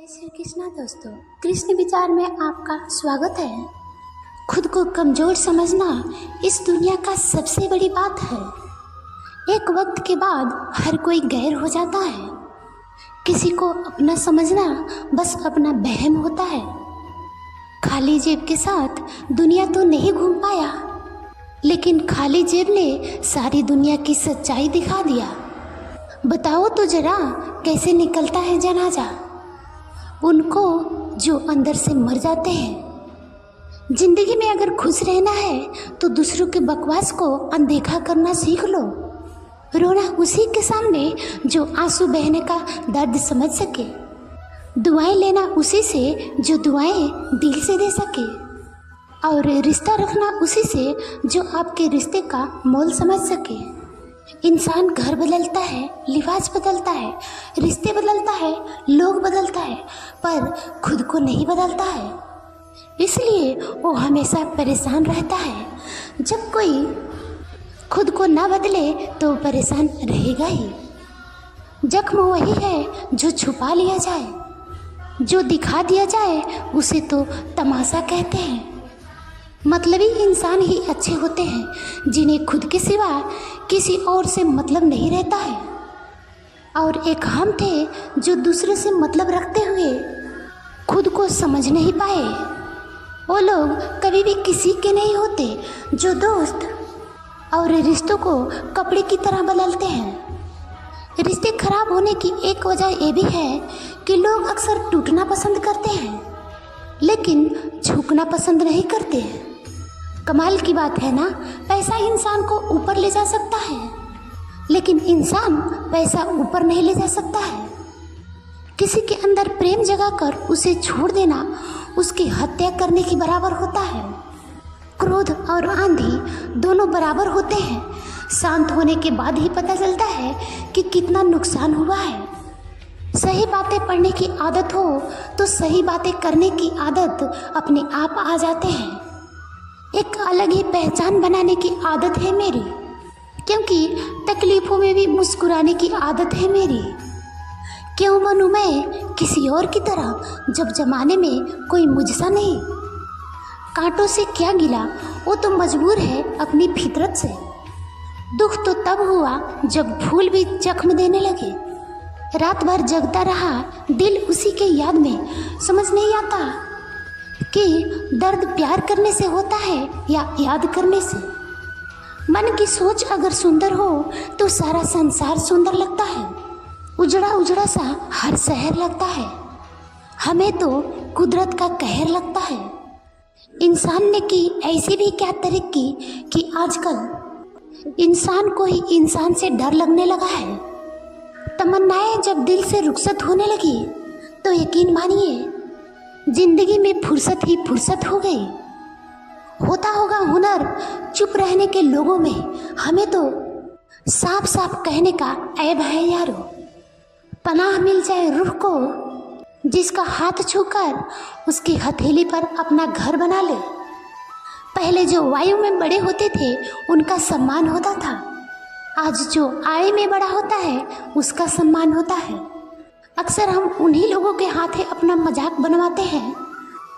श्री कृष्णा दोस्तों, कृष्ण विचार में आपका स्वागत है। खुद को कमज़ोर समझना इस दुनिया का सबसे बड़ी बात है। एक वक्त के बाद हर कोई गैर हो जाता है। किसी को अपना समझना बस अपना वहम होता है। खाली जेब के साथ दुनिया तो नहीं घूम पाया, लेकिन खाली जेब ने सारी दुनिया की सच्चाई दिखा दिया। बताओ तो जरा कैसे निकलता है जनाजा उनको जो अंदर से मर जाते हैं। जिंदगी में अगर खुश रहना है तो दूसरों के बकवास को अनदेखा करना सीख लो। रोना उसी के सामने जो आंसू बहने का दर्द समझ सके। दुआएं लेना उसी से जो दुआएं दिल से दे सके। और रिश्ता रखना उसी से जो आपके रिश्ते का मोल समझ सके। इंसान घर बदलता है, लिबास बदलता है, रिश्ते बदलता है, लोग बदलता है, पर खुद को नहीं बदलता है। इसलिए वो हमेशा परेशान रहता है। जब कोई खुद को ना बदले तो परेशान रहेगा ही। जख्म वही है जो छुपा लिया जाए, जो दिखा दिया जाए उसे तो तमाशा कहते हैं। मतलबी इंसान ही अच्छे होते हैं जिन्हें खुद के सिवा किसी और से मतलब नहीं रहता है। और एक हम थे जो दूसरे से मतलब रखते हुए खुद को समझ नहीं पाए। वो लोग कभी भी किसी के नहीं होते जो दोस्त और रिश्तों को कपड़े की तरह बदलते हैं। रिश्ते खराब होने की एक वजह ये भी है कि लोग अक्सर टूटना पसंद करते हैं, लेकिन झुकना पसंद नहीं करते। कमाल की बात है ना, पैसा इंसान को ऊपर ले जा सकता है, लेकिन इंसान पैसा ऊपर नहीं ले जा सकता है। किसी के अंदर प्रेम जगाकर उसे छोड़ देना उसकी हत्या करने के बराबर होता है। क्रोध और आंधी दोनों बराबर होते हैं। शांत होने के बाद ही पता चलता है कि कितना नुकसान हुआ है। सही बातें पढ़ने की आदत हो तो सही बातें करने की आदत अपने आप आ जाते हैं। एक अलग ही पहचान बनाने की आदत है मेरी, क्योंकि तकलीफ़ों में भी मुस्कुराने की आदत है मेरी। क्यों बनूं मैं किसी और की तरह जब ज़माने में कोई मुझसा नहीं। कांटों से क्या गिला, वो तो मजबूर है अपनी फितरत से। दुख तो तब हुआ जब फूल भी जख्म देने लगे। रात भर जगता रहा दिल उसी के याद में। समझ नहीं आता कि दर्द प्यार करने से होता है या याद करने से। मन की सोच अगर सुंदर हो तो सारा संसार सुंदर लगता है। उजड़ा उजड़ा सा हर शहर लगता है। हमें तो कुदरत का कहर लगता है। इंसान ने की ऐसी भी क्या तरक्की कि आजकल इंसान को ही इंसान से डर लगने लगा है। तमन्नाएं जब दिल से रुखसत होने लगी तो यकीन मानिए जिंदगी में फुर्सत ही फुर्सत हो गई। होता होगा हुनर चुप रहने के लोगों में। हमें तो साफ साफ कहने का ऐब है यारो। पनाह मिल जाए रूह को जिसका हाथ छूकर उसकी हथेली पर अपना घर बना ले। पहले जो वायु में बड़े होते थे उनका सम्मान होता था। आज जो आय में बड़ा होता है उसका सम्मान होता है। अक्सर हम उन्हीं लोगों के हाथे अपना मजाक बनवाते हैं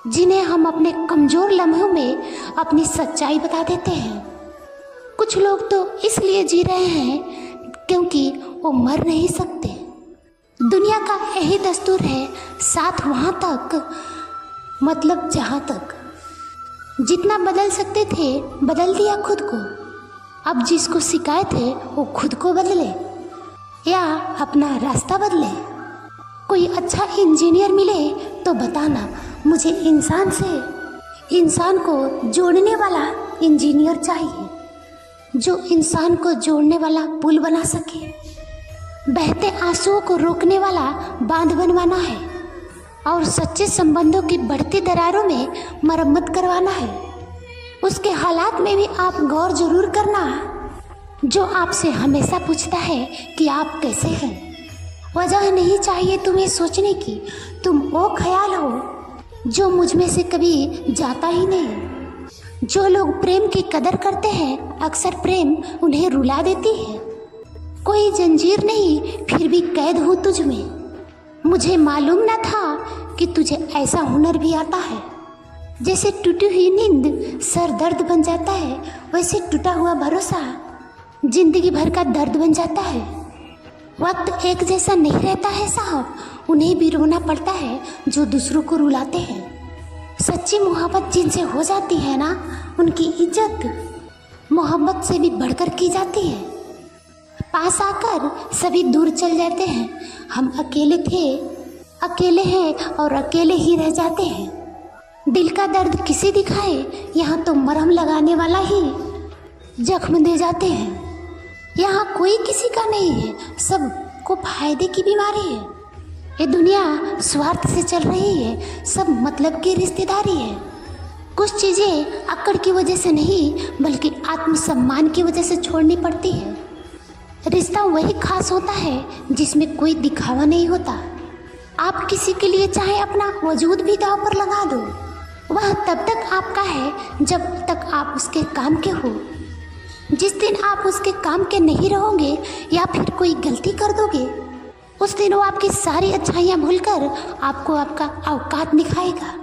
जिन्हें हम अपने कमज़ोर लम्हों में अपनी सच्चाई बता देते हैं। कुछ लोग तो इसलिए जी रहे हैं क्योंकि वो मर नहीं सकते। दुनिया का यही दस्तूर है, साथ वहाँ तक, मतलब जहाँ तक। जितना बदल सकते थे बदल दिया खुद को। अब जिसको शिकायत है वो खुद को बदले या अपना रास्ता बदले। कोई अच्छा इंजीनियर मिले तो बताना मुझे इंसान को जोड़ने वाला इंजीनियर चाहिए, जो इंसान को जोड़ने वाला पुल बना सके। बहते आंसुओं को रोकने वाला बांध बनवाना है और सच्चे संबंधों की बढ़ती दरारों में मरम्मत करवाना है। उसके हालात में भी आप गौर जरूर करना जो आपसे हमेशा पूछता है कि आप कैसे हैं। वजह नहीं चाहिए तुम्हें सोचने की, तुम वो ख्याल हो जो मुझ में से कभी जाता ही नहीं। जो लोग प्रेम की कदर करते हैं अक्सर प्रेम उन्हें रुला देती है। कोई जंजीर नहीं फिर भी कैद हूँ तुझ में। मुझे मालूम न था तुझे ऐसा हुनर भी आता है। जैसे टूटी हुई नींद सर दर्द बन जाता है, वैसे टूटा हुआ भरोसा जिंदगी भर का दर्द बन जाता है। वक्त एक जैसा नहीं रहता है साहब, उन्हें भी रोना पड़ता है जो दूसरों को रुलाते हैं। सच्ची मोहब्बत जिनसे हो जाती है ना, उनकी इज्जत मोहब्बत से भी बढ़कर की जाती है। पास आकर सभी दूर चल जाते हैं, हम अकेले थे, अकेले हैं और अकेले ही रह जाते हैं। दिल का दर्द किसे दिखाए, यहाँ तो मरहम लगाने वाला ही जख्म दे जाते हैं। यहाँ कोई किसी का नहीं है, सबको फायदे की बीमारी है। ये दुनिया स्वार्थ से चल रही है, सब मतलब की रिश्तेदारी है। कुछ चीज़ें अक्कड़ की वजह से नहीं बल्कि आत्मसम्मान की वजह से छोड़नी पड़ती है। रिश्ता वही खास होता है जिसमें कोई दिखावा नहीं होता। आप किसी के लिए चाहे अपना वजूद भी दांव पर लगा दो, वह तब तक आपका है जब तक आप उसके काम के हो। जिस दिन आप उसके काम के नहीं रहोगे या फिर कोई गलती कर दोगे, उस दिन वो आपकी सारी अच्छाइयाँ भूलकर आपको आपका औकात दिखाएगा।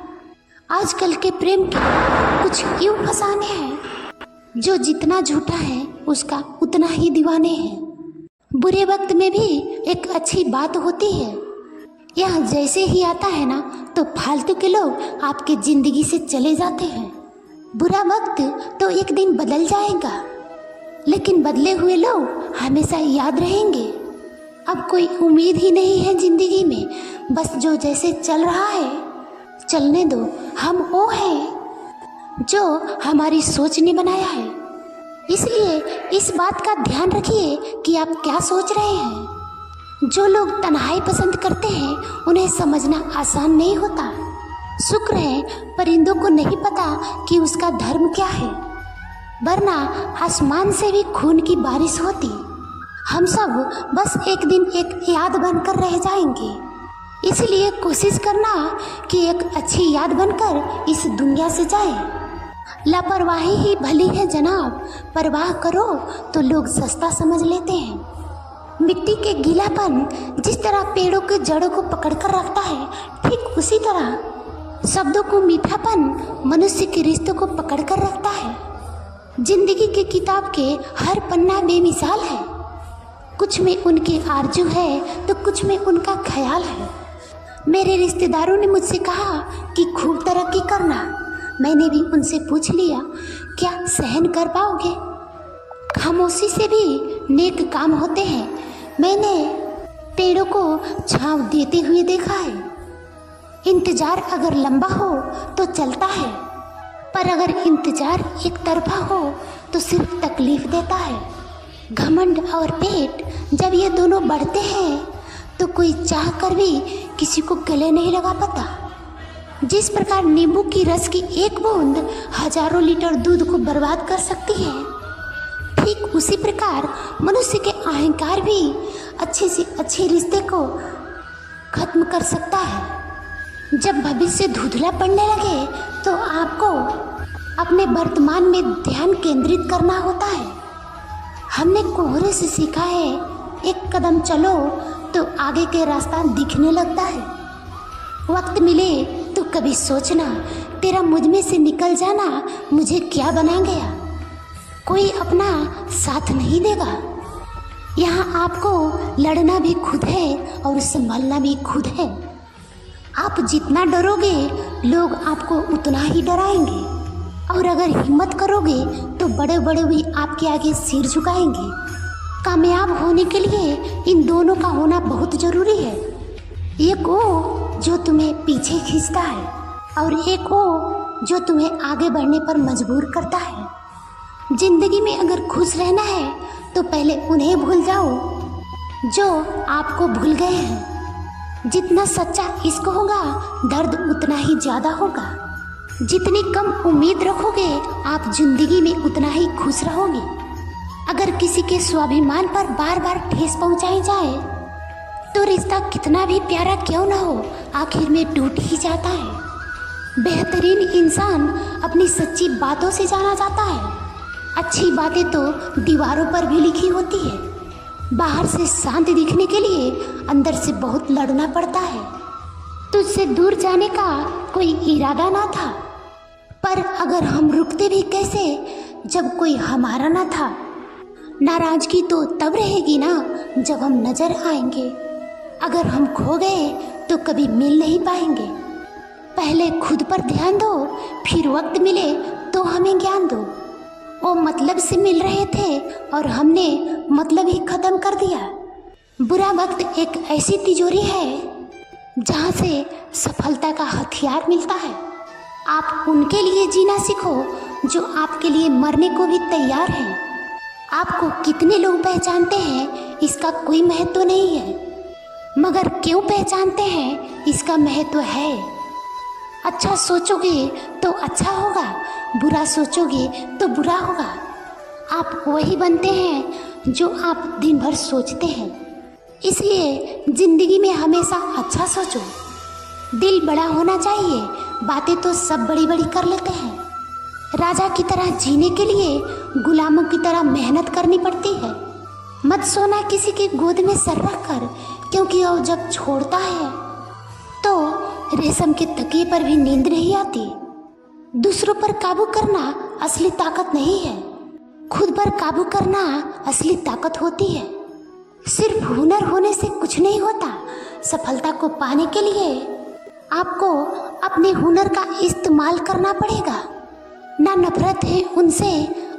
आजकल के प्रेम के कुछ यूँ फसाने हैं, जो जितना झूठा है उसका उतना ही दीवाने हैं। बुरे वक्त में भी एक अच्छी बात होती है, यह जैसे ही आता है ना तो फालतू के लोग आपके ज़िंदगी से चले जाते हैं। बुरा वक्त तो एक दिन बदल जाएगा, लेकिन बदले हुए लोग हमेशा याद रहेंगे। अब कोई उम्मीद ही नहीं है ज़िंदगी में, बस जो जैसे चल रहा है चलने दो। हम वो हैं जो हमारी सोच ने बनाया है, इसलिए इस बात का ध्यान रखिए कि आप क्या सोच रहे हैं। जो लोग तन्हाई पसंद करते हैं उन्हें समझना आसान नहीं होता। शुक्र है परिंदों को नहीं पता कि उसका धर्म क्या है, वरना आसमान से भी खून की बारिश होती। हम सब बस एक दिन एक याद बनकर रह जाएंगे, इसलिए कोशिश करना कि एक अच्छी याद बनकर इस दुनिया से जाए। लापरवाही ही भली है जनाब, परवाह करो तो लोग सस्ता समझ लेते हैं। मिट्टी के गीलापन जिस तरह पेड़ों के जड़ों को पकड़कर रखता है, ठीक उसी तरह शब्दों को मीठापन मनुष्य के रिश्तों को पकड़कर रखता है। जिंदगी की किताब के हर पन्ना बेमिसाल है, कुछ में उनकी आरजू है तो कुछ में उनका ख्याल है। मेरे रिश्तेदारों ने मुझसे कहा कि खूब तरक्की करना, मैंने भी उनसे पूछ लिया क्या सहन कर पाओगे। खामोशी से भी नेक काम होते हैं, मैंने पेड़ों को छांव देते हुए देखा है। इंतजार अगर लंबा हो तो चलता है, पर अगर इंतजार एक तरफा हो तो सिर्फ तकलीफ देता है। घमंड और पेट जब ये दोनों बढ़ते हैं तो कोई चाह कर भी किसी को गले नहीं लगा पाता। जिस प्रकार नींबू की रस की एक बूंद हजारों लीटर दूध को बर्बाद कर सकती है, ठीक उसी प्रकार मनुष्य के अहंकार भी अच्छे से अच्छे रिश्ते को खत्म कर सकता है। जब भविष्य धुंधला पड़ने लगे तो आपको अपने वर्तमान में ध्यान केंद्रित करना होता है। हमने कोहरे से सीखा है, एक कदम चलो तो आगे के रास्ता दिखने लगता है। वक्त मिले तो कभी सोचना, तेरा मुझ में से निकल जाना मुझे क्या बना गया। कोई अपना साथ नहीं देगा, यहाँ आपको लड़ना भी खुद है और संभलना भी खुद है। आप जितना डरोगे लोग आपको उतना ही डराएंगे, और अगर हिम्मत करोगे तो बड़े बड़े भी आपके आगे सिर झुकाएंगे। कामयाब होने के लिए इन दोनों का होना बहुत ज़रूरी है। एक वो जो तुम्हें पीछे खींचता है और एक वो जो तुम्हें आगे बढ़ने पर मजबूर करता है। जिंदगी में अगर खुश रहना है तो पहले उन्हें भूल जाओ जो आपको भूल गए हैं। जितना सच्चा इश्क होगा दर्द उतना ही ज़्यादा होगा। जितनी कम उम्मीद रखोगे आप जिंदगी में उतना ही खुश रहोगे। अगर किसी के स्वाभिमान पर बार बार ठेस पहुंचाई जाए तो रिश्ता कितना भी प्यारा क्यों ना हो आखिर में टूट ही जाता है। बेहतरीन इंसान अपनी सच्ची बातों से जाना जाता है। अच्छी बातें तो दीवारों पर भी लिखी होती है। बाहर से शांत दिखने के लिए अंदर से बहुत लड़ना पड़ता है। तुझसे दूर जाने का कोई इरादा ना था, पर अगर हम रुकते भी कैसे जब कोई हमारा ना था। नाराजगी तो तब रहेगी ना जब हम नजर आएंगे। अगर हम खो गए तो कभी मिल नहीं पाएंगे। पहले खुद पर ध्यान दो, फिर वक्त मिले तो हमें ज्ञान दो। वो मतलब से मिल रहे थे और हमने मतलब ही खत्म कर दिया। बुरा वक्त एक ऐसी तिजोरी है जहाँ से सफलता का हथियार मिलता है। आप उनके लिए जीना सीखो जो आपके लिए मरने को भी तैयार हैं। आपको कितने लोग पहचानते हैं इसका कोई महत्व नहीं है, मगर क्यों पहचानते हैं इसका महत्व है। अच्छा सोचोगे तो अच्छा होगा, बुरा सोचोगे तो बुरा होगा। आप वही बनते हैं जो आप दिन भर सोचते हैं। इसलिए जिंदगी में हमेशा अच्छा सोचो। दिल बड़ा होना चाहिए, बातें तो सब बड़ी बड़ी कर लेते हैं। राजा की तरह जीने के लिए गुलामों की तरह मेहनत करनी पड़ती है। मत सोना किसी की गोद में सर रख कर, क्योंकि वो जब छोड़ता है तो रेशम के तकिए पर भी नींद नहीं आती। दूसरों पर काबू करना असली ताकत नहीं है, खुद पर काबू करना असली ताकत होती है। सिर्फ हुनर होने से कुछ नहीं होता। सफलता को पाने के लिए आपको अपने हुनर का इस्तेमाल करना पड़ेगा। ना नफरत है उनसे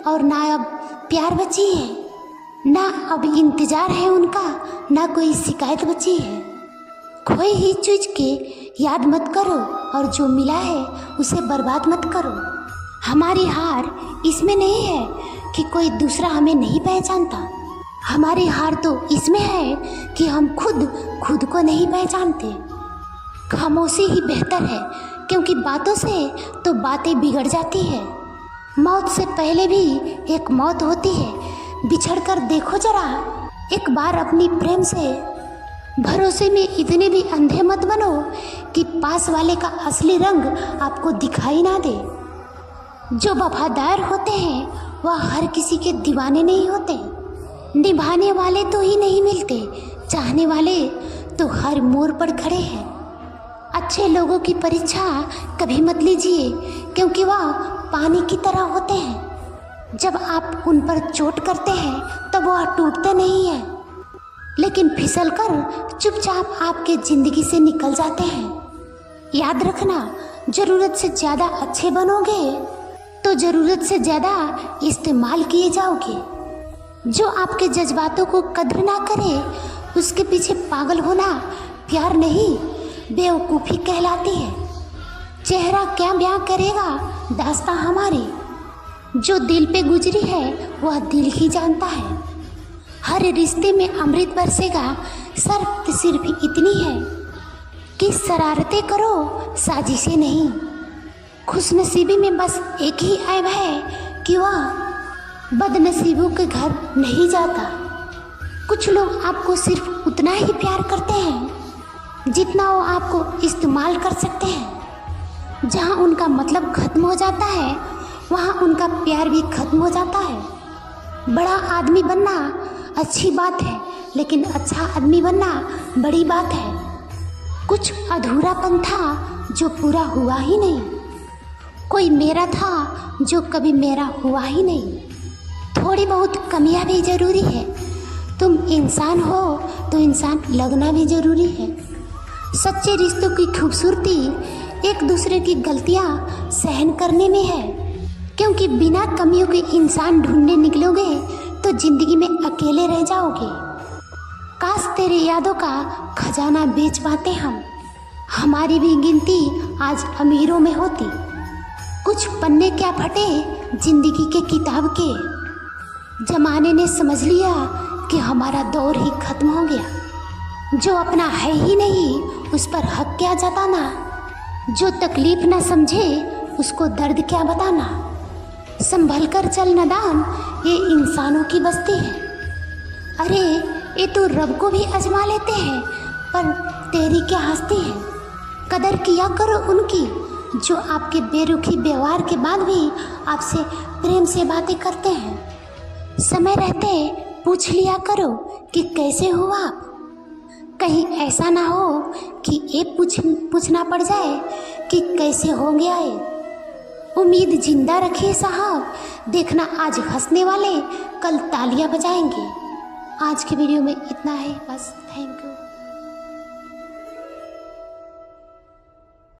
और ना अब प्यार बची है, ना अब इंतजार है उनका, ना कोई शिकायत बची है। खोई ही चीज के याद मत करो और जो मिला है उसे बर्बाद मत करो। हमारी हार इसमें नहीं है कि कोई दूसरा हमें नहीं पहचानता। हमारी हार तो इसमें है कि हम खुद को नहीं पहचानते। खामोशी ही बेहतर है, क्योंकि बातों से तो बातें बिगड़ जाती है। मौत से पहले भी एक मौत होती है। बिछड़ कर देखो जरा एक बार अपनी प्रेम से। भरोसे में इतने भी अंधे मत बनो कि पास वाले का असली रंग आपको दिखाई ना दे। जो वफादार होते हैं वह हर किसी के दीवाने नहीं होते। निभाने वाले तो ही नहीं मिलते, चाहने वाले तो हर मोड़ पर खड़े हैं। अच्छे लोगों की परीक्षा कभी मत लीजिए, क्योंकि वह पानी की तरह होते हैं। जब आप उन पर चोट करते हैं तब वह टूटते नहीं हैं, लेकिन फिसल कर चुपचाप आपके जिंदगी से निकल जाते हैं। याद रखना, ज़रूरत से ज़्यादा अच्छे बनोगे तो ज़रूरत से ज़्यादा इस्तेमाल किए जाओगे। जो आपके जज्बातों को कद्र ना करे उसके पीछे पागल होना प्यार नहीं, बेवकूफ़ी कहलाती है। चेहरा क्या बयां करेगा दास्तां हमारी, जो दिल पे गुजरी है वह दिल ही जानता है। हर रिश्ते में अमृत बरसेगा, शर्त सिर्फ इतनी है कि शरारतें करो, साजिशें नहीं। खुशनसीबी में बस एक ही ऐब है कि वह बदनसीबों के घर नहीं जाता। कुछ लोग आपको सिर्फ उतना ही प्यार करते हैं जितना वो आपको इस्तेमाल कर सकते हैं। जहाँ उनका मतलब खत्म हो जाता है वहाँ उनका प्यार भी खत्म हो जाता है। बड़ा आदमी बनना अच्छी बात है, लेकिन अच्छा आदमी बनना बड़ी बात है। कुछ अधूरापन था जो पूरा हुआ ही नहीं, कोई मेरा था जो कभी मेरा हुआ ही नहीं। थोड़ी बहुत कमियां भी ज़रूरी है। तुम इंसान हो तो इंसान लगना भी ज़रूरी है। सच्चे रिश्तों की खूबसूरती एक दूसरे की गलतियां सहन करने में है, क्योंकि बिना कमियों के इंसान ढूंढने निकलोगे तो ज़िंदगी में अकेले रह जाओगे। काश तेरी यादों का खजाना बेच पाते हम, हमारी भी गिनती आज अमीरों में होती। कुछ पन्ने क्या फटे जिंदगी के किताब के, जमाने ने समझ लिया कि हमारा दौर ही खत्म हो गया। जो अपना है ही नहीं उस पर हक क्या जताना, जो तकलीफ ना समझे उसको दर्द क्या बताना। संभल कर चल नदान, ये इंसानों की बस्ती है। अरे ये तो रब को भी आजमा लेते हैं, पर तेरी क्या हस्ती है। कदर किया करो उनकी जो आपके बेरुखी व्यवहार के बाद भी आपसे प्रेम से बातें करते हैं। समय रहते पूछ लिया करो कि कैसे हो आप। कहीं ऐसा ना हो कि ये पूछना पड़ जाए कि कैसे हो गया है। उम्मीद जिंदा रखिए साहब, देखना आज हंसने वाले कल तालियां बजाएंगे। आज की वीडियो में इतना है बस। Thank you.